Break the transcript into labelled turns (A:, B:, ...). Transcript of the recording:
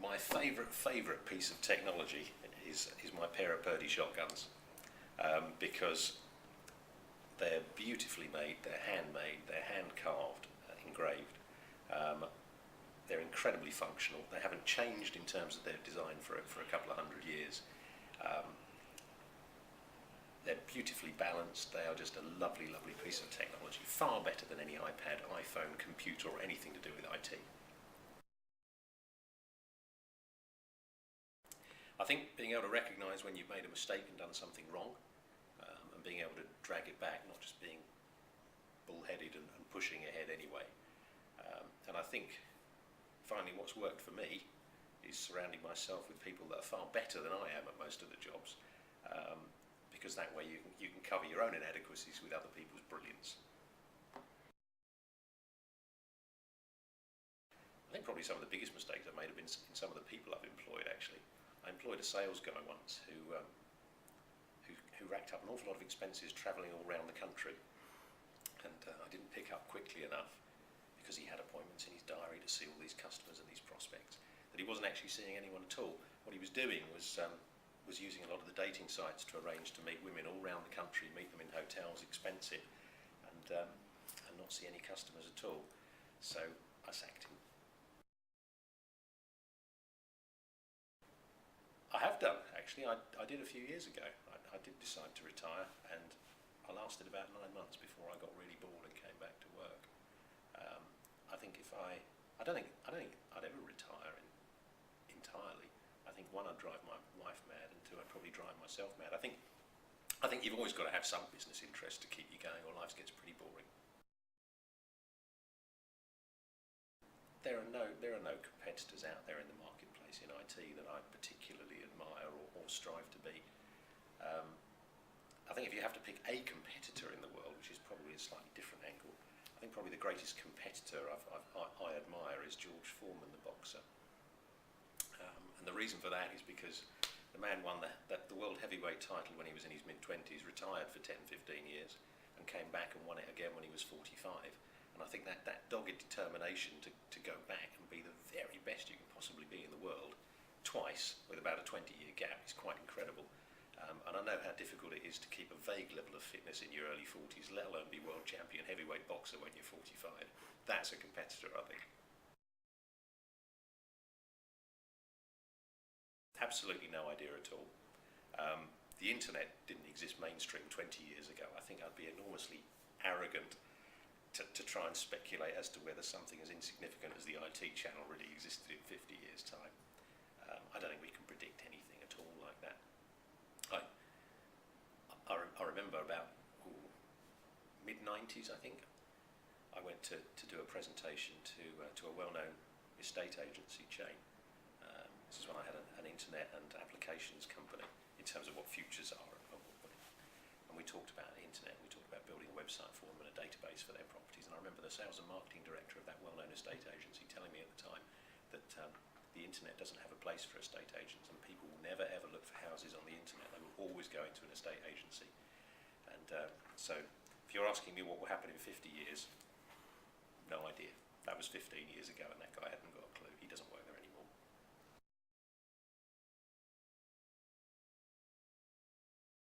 A: My favourite piece of technology is my pair of Purdy shotguns, because they're beautifully made, they're handmade, they're hand carved, engraved. They're incredibly functional. They haven't changed in terms of their design for a couple of hundred years. They're beautifully balanced. They are just a lovely, lovely piece of technology. Far better than any iPad, iPhone, computer, or anything to do with IT. I think being able to recognise when you've made a mistake and done something wrong, and being able to drag it back, not just being bullheaded and pushing ahead anyway. And I think finally what's worked for me is surrounding myself with people that are far better than I am at most of the jobs, because that way you can cover your own inadequacies with other people's brilliance. I think probably some of the biggest mistakes I've made have been in some of the people I've employed, actually. I employed a sales guy once who racked up an awful lot of expenses travelling all around the country, and I didn't pick up quickly enough, because he had appointments in his diary to see all these customers and these prospects, that he wasn't actually seeing anyone at all. What he was doing was using a lot of the dating sites to arrange to meet women all around the country, meet them in hotels, expense it, and not see any customers at all. So I sacked him. I have done, actually. I did a few years ago. I did decide to retire, and I lasted about 9 months before I got really bored and came back to work. I think I don't think I'd ever retire entirely. I think one, I'd drive my wife mad, and two, I'd probably drive myself mad. I think you've always got to have some business interest to keep you going, or life gets pretty boring. There are no competitors out there in the marketplace in IT that I particularly admire or strive to be. I think if you have to pick a competitor in the world, which is probably a slightly different angle, I think probably the greatest competitor I admire is George Foreman, the boxer. And the reason for that is because the man won the world heavyweight title when he was in his mid-20s, retired for 10, 15 years, and came back and won it again when he was 45. And I think that dogged determination to go back and be the very best you can possibly be in the world twice with about a 20-year gap is quite incredible. And I know how difficult it is to keep a vague level of fitness in your early 40s, let alone be world champion heavyweight boxer when you're 45. That's a competitor, I think. Absolutely no idea at all. The internet didn't exist mainstream 20 years ago. I think I'd be enormously arrogant to try and speculate as to whether something as insignificant as the IT channel really existed in 50 years' time. I don't think we can predict anything at all like that. I remember about mid-90s, I think, I went to do a presentation to a well-known estate agency chain. This is when I had an internet and applications company in terms of what futures are. And we talked about the internet, we talked about building a website for them and a database for their properties. And I remember the sales and marketing director of that well-known estate agency telling me at the time that the internet doesn't have a place for estate agents, and people will never ever look for houses on the internet. They will always go into an estate agency. And so if you're asking me what will happen in 50 years, no idea. That was 15 years ago, and that guy hadn't got a clue. He doesn't work there